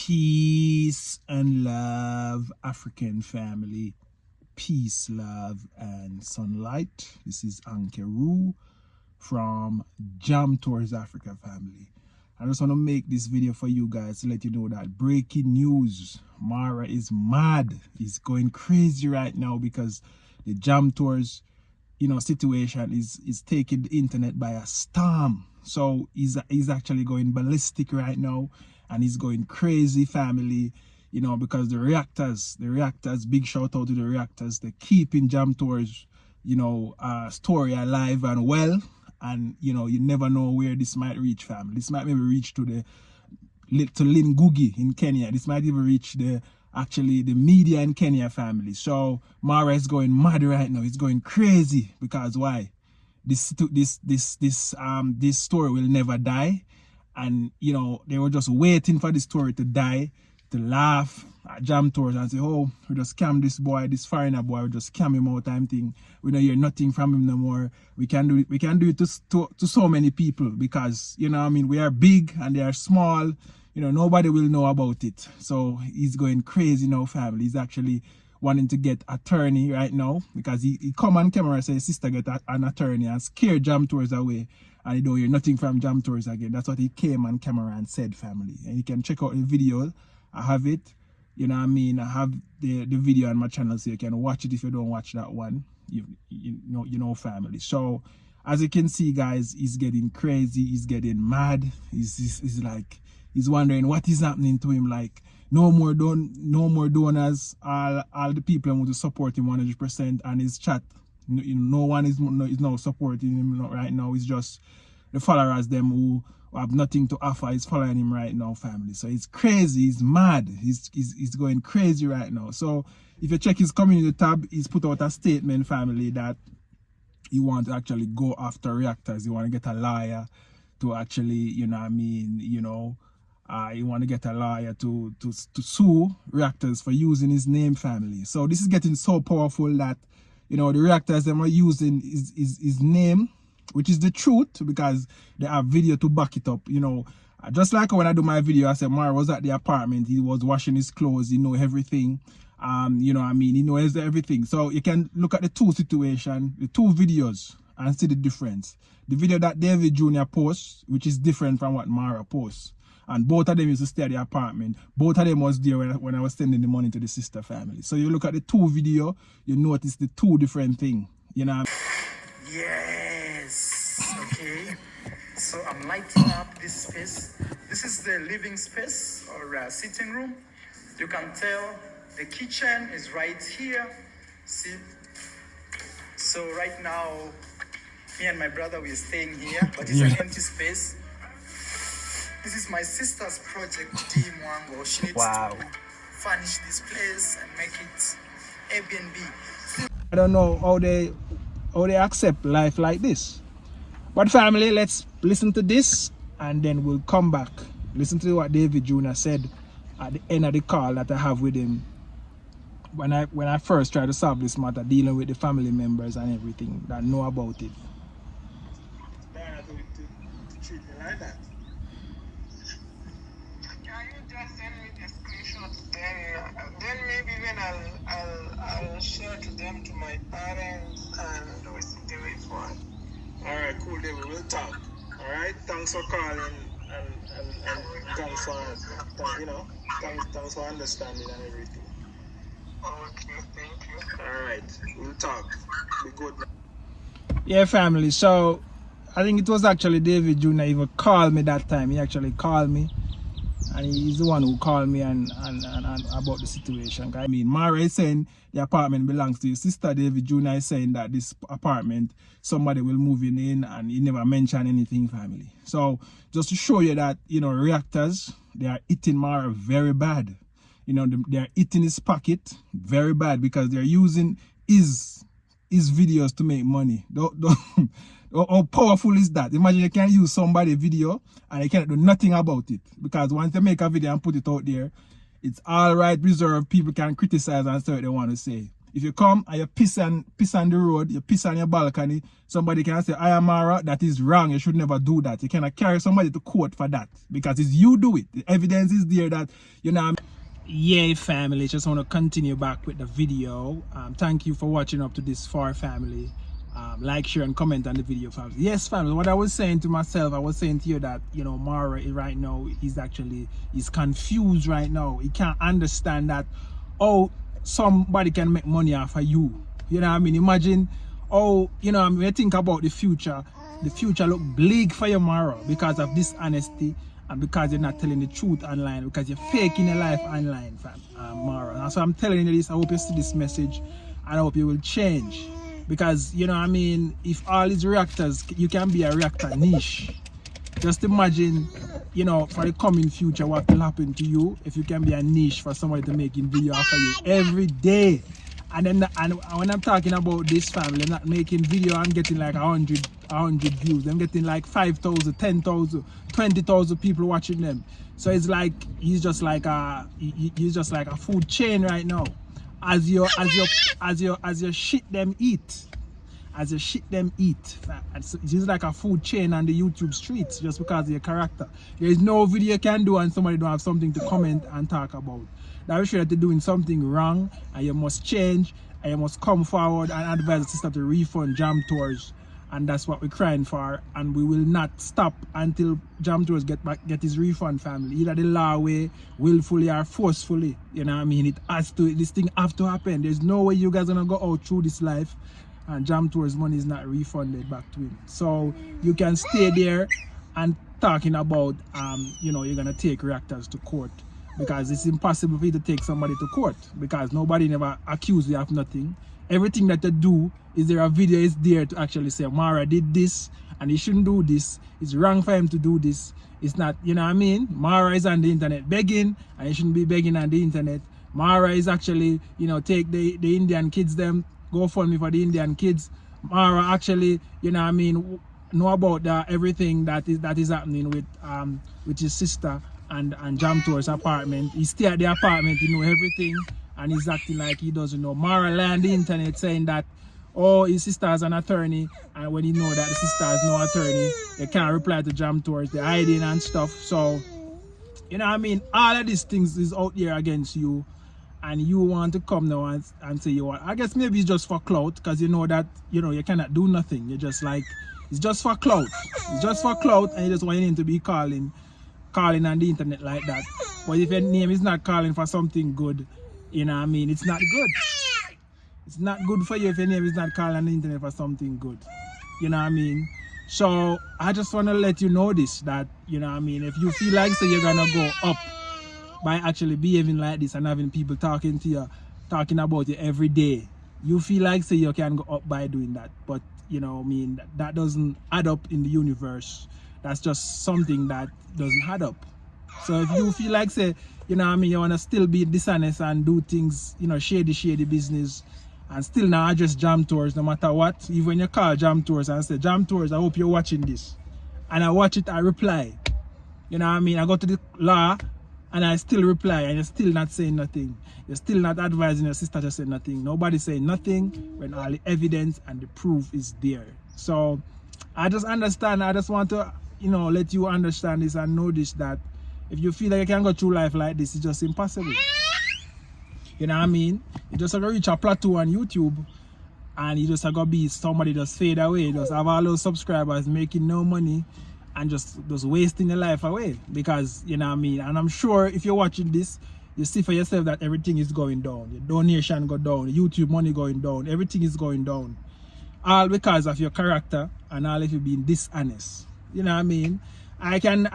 Peace and love, African family. Peace, love, and sunlight. This is Ankeru from Jam Tours Africa family. I just want to make this video for you guys to let you know that breaking news. Marwa is mad. He's going crazy right now because the Jam Tours, situation is taking the internet by a storm. So he's actually going ballistic right now. And he's going crazy, family, because the reactors, big shout out to the reactors, they're keeping Jam Tours, story alive and well. And, you never know where this might reach, family. This might maybe reach to Lingugi in Kenya. This might even reach the media in Kenya, family. So Marwa is going mad right now. He's going crazy because why? This story will never die. And, they were just waiting for the story to die, to laugh at Jam Tours and say, oh, we just scam this boy, this foreigner boy, we just scam him out time thing. We don't hear nothing from him no more. We can do it to so many people because, we are big and they are small. Nobody will know about it. So he's going crazy now, family. He's actually wanting to get attorney right now because he come on camera and say his sister get an attorney and scare Jam Tours away. And you don't hear nothing from Jam Tours again. That's what he came on camera and said, family. And you can check out the video. I have it. I have the video on my channel, so you can watch it if you don't watch that one. You know, family. So, as you can see, guys, he's getting crazy. He's getting mad. He's wondering what is happening to him. Like, no more donors. All the people who want to support him 100%, and his chat. No one is now supporting him right now. It's just the followers, them who have nothing to offer, is following him right now, family. So he's crazy, he's mad, he's going crazy right now. So if you check his community tab, he's put out a statement, family, that he wants to actually go after reactors. He want to get a lawyer to actually, he want to get a lawyer to sue reactors for using his name, family. So this is getting so powerful that the reactors them are using his name, which is the truth because they have video to back it up. Just like when I do my video, I said Marwa was at the apartment, he was washing his clothes, he know everything. He knows everything. So you can look at the two situations, the two videos, and see the difference. The video that David Jr. posts, which is different from what Marwa posts. And both of them used to stay at the apartment. Both of them was there when I was sending the money to the sister family. So you look at the two video, you notice the two different things. Yes. Okay. So I'm lighting up this space. This is the living space or sitting room. You can tell the kitchen is right here. See? So right now, me and my brother, we're staying here, but it's an empty space. This is my sister's project, Dee Mwango. She needs to furnish this place and make it Airbnb. I don't know how they accept life like this. But family, let's listen to this and then we'll come back. Listen to what David Jr. said at the end of the call that I have with him when I first tried to solve this matter, dealing with the family members and everything that know about it. To treat me like that. Send me the screenshots, then maybe when I'll share to them, to my parents, and we'll see the way forward. All right, cool. Then we will talk. All right. Thanks for calling and thanks for thanks for understanding and everything. Okay, thank you. All right, we'll talk. Be good. Yeah, family. So I think it was actually David Jr. even called me that time. He actually called me. And he's the one who called me and about the situation. Marwa is saying the apartment belongs to his sister. David Jr. is saying that this apartment, somebody will move in and he never mentioned anything, family. So just to show you that, reactors, they are eating Marwa very bad. They are eating his pocket very bad because they're using his videos to make money. How powerful is that? Imagine you can use somebody's video and you cannot do nothing about it. Because once they make a video and put it out there, it's all right, reserved. People can criticize and say what they want to say. If you come and you piss on the road, you piss on your balcony, somebody can say, I am Marwa, that is wrong. You should never do that. You cannot carry somebody to court for that because it's you do it. The evidence is there that, you know. Yeah, family, just want to continue back with the video. Thank you for watching up to this far, family. Like, share, and comment on the video, family. Yes, family, what I was saying to myself, I was saying to you that, you know, Marwa right now, he's confused right now. He can't understand that, oh, somebody can make money off of you. You know what I mean? Imagine, oh, you know, when you think about the future look bleak for you, Marwa, because of dishonesty and because you're not telling the truth online, because you're faking your life online, fam, Marwa. And so I'm telling you this, I hope you see this message and I hope you will change. Because, you know what I mean, if all these reactors, you can be a reactor niche. Just imagine, you know, for the coming future, what will happen to you if you can be a niche for somebody to making video after you every day. And then, and when I'm talking about this family, I'm not making video, I'm getting like 100 views. I'm getting like 5,000, 10,000, 20,000 people watching them. So it's like he's just like a food chain right now. As your shit them eat. As you shit them eat. It's like a food chain on the YouTube streets just because of your character. There is no video you can do and somebody don't have something to comment and talk about. That we sure that you're doing something wrong and you must change and you must come forward and advise the system to refund Jam Tours. And that's what we're crying for, and we will not stop until Jam Tours get his refund, family. Either the law way, willfully or forcefully. You know what I mean? This thing have to happen. There's no way you guys are gonna go out through this life and Jam Tours money is not refunded back to him. So you can stay there and talking about you know, you're gonna take reactors to court, because it's impossible for you to take somebody to court because nobody never accused you of nothing. Everything that they do, is there a video is there to actually say Marwa did this and he shouldn't do this. It's wrong for him to do this. It's not, you know what I mean? Marwa is on the internet begging and he shouldn't be begging on the internet. Marwa is actually, you know, take the Indian kids them, go fund me for the Indian kids. Marwa actually, you know what I mean, know about everything that is happening with his sister and Jam Tours apartment. He stay at the apartment, he know everything. And he's acting like he doesn't know. Marwa lie on the internet saying that, oh, his sister is an attorney, and when he know that the sister is no attorney, they can't reply to Jam Tours, they're hiding and stuff. So, you know what I mean? All of these things is out there against you, and you want to come now and say you want. I guess maybe it's just for clout, because you know that, you know, you cannot do nothing. You're just like, it's just for clout. It's just for clout, and you just want your name to be calling on the internet like that. But if your name is not calling for something good, you know what I mean, it's not good. It's not good for you if your name is not calling on the internet for something good. You know what I mean? So I just want to let you know this, that, you know what I mean, if you feel like so you're gonna go up by actually behaving like this and having people talking to you, talking about you every day, you feel like so you can go up by doing that. But you know what I mean, that doesn't add up in the universe. That's just something that doesn't add up. So if you feel like say, you know what I mean, you want to still be dishonest and do things, you know, shady business, and still now address Jam Tours no matter what, even when you call Jam Tours and say, Jam Tours, I hope you're watching this. And I watch it, I reply. You know what I mean? I go to the law and I still reply, and you're still not saying nothing. You're still not advising your sister to say nothing. Nobody's saying nothing when all the evidence and the proof is there. So I just understand, I just want to, you know, let you understand this and know this, that if you feel like you can go through life like this, it's just impossible. You know what I mean? You just gotta reach a plateau on YouTube and you just gotta be somebody just fade away. Just have all those subscribers making no money and just wasting your life away. Because, you know what I mean? And I'm sure if you're watching this, you see for yourself that everything is going down. Your donation go down, YouTube money going down, everything is going down. All because of your character and all of you being dishonest. You know what I mean? I can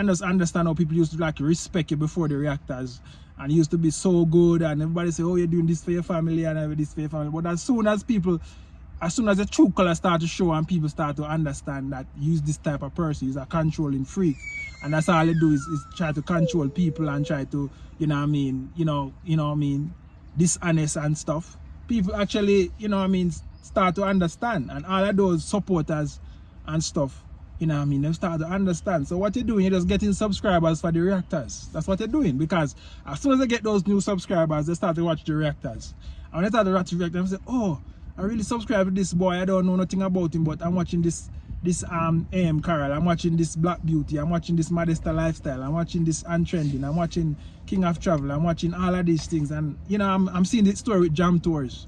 just understand how people used to like respect you before the reactors, and it used to be so good, and everybody say, oh, you're doing this for your family and this for your family. But as soon as the true color start to show and people start to understand that use this type of person, he's a controlling freak, and that's all they do is try to control people and try to, you know what I mean, you know what I mean, dishonest and stuff. People actually, you know what I mean, start to understand, and all of those supporters and stuff, you know what I mean, they start to understand. So what you're doing, you're just getting subscribers for the reactors. That's what you're doing, because as soon as they get those new subscribers, they start to watch the reactors. And when they start to watch the reactors, they say, oh, I really subscribe to this boy. I don't know nothing about him, but I'm watching this AM Carol, I'm watching this Black Beauty, I'm watching this Modesta Lifestyle, I'm watching this Untrending, I'm watching King of Travel, I'm watching all of these things, and you know, I'm seeing the story with Jam Tours.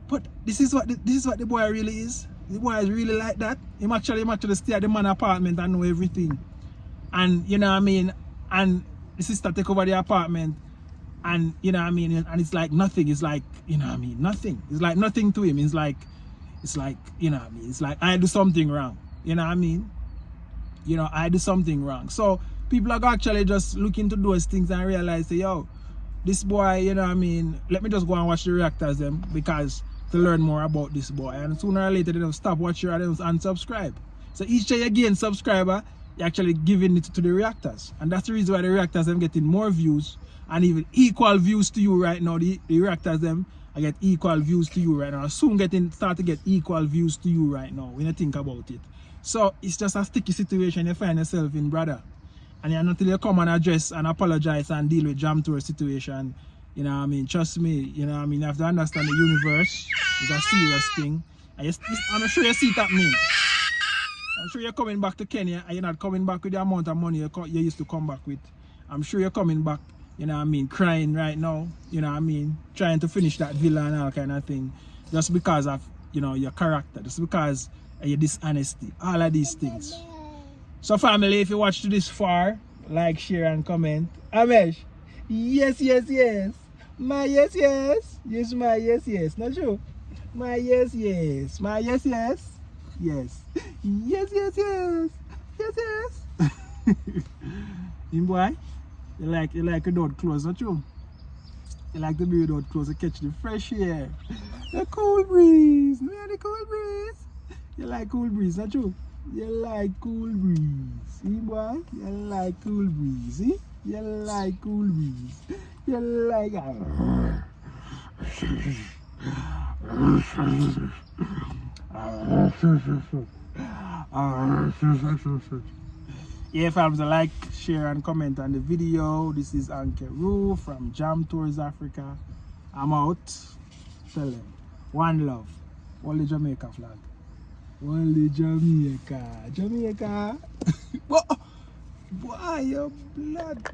But this is what the boy really is. The boy is really like that. He actually stay at the man apartment and know everything. And you know what I mean? And the sister take over the apartment, and you know what I mean, and it's like nothing. It's like, you know what I mean, nothing. It's like nothing to him. It's like, you know what I mean, it's like I do something wrong. You know what I mean? You know, I do something wrong. So people are actually just looking to those things and realize, say, yo, this boy, you know what I mean, let me just go and watch the reactors them, because to learn more about this boy. And sooner or later they'll stop watching and they'll unsubscribe. So each day you gain subscriber, you're actually giving it to the reactors. And that's the reason why the reactors them getting more views and even equal views to you right now. The reactors them I get equal views to you right now. Soon start to get equal views to you right now when you think about it. So it's just a sticky situation you find yourself in, brother. And you're not until you come and address and apologize and deal with Jam Tour situation. You know what I mean? Trust me, you know what I mean? You have to understand the universe is a serious thing. And I'm sure you see it happening. I'm sure you're coming back to Kenya and you're not coming back with the amount of money you used to come back with. I'm sure you're coming back, you know what I mean, crying right now, you know what I mean, trying to finish that villa and all kind of thing. Just because of, you know, your character, just because of your dishonesty, all of these things. So family, if you watch to this far, like, share and comment. Amesh, yes, yes, yes. My yes, yes. Yes, my yes, yes. Not true. My yes, yes. My yes, yes. Yes. Yes, yes, yes. Yes, yes. In boy, you like without clothes, not true? You like to be without clothes to catch the fresh air. The cool breeze. Yeah, the cool breeze. You like cool breeze, not true? You like cool breeze. See boy? You like cool breeze. See? You like cool breeze. You like yeah, fams, like, share and comment on the video. This is Uncle Roo from Jam Tours Africa. I'm out. Tell them, one love. Only Jamaica flag. Only Jamaica. Jamaica. Why your blood?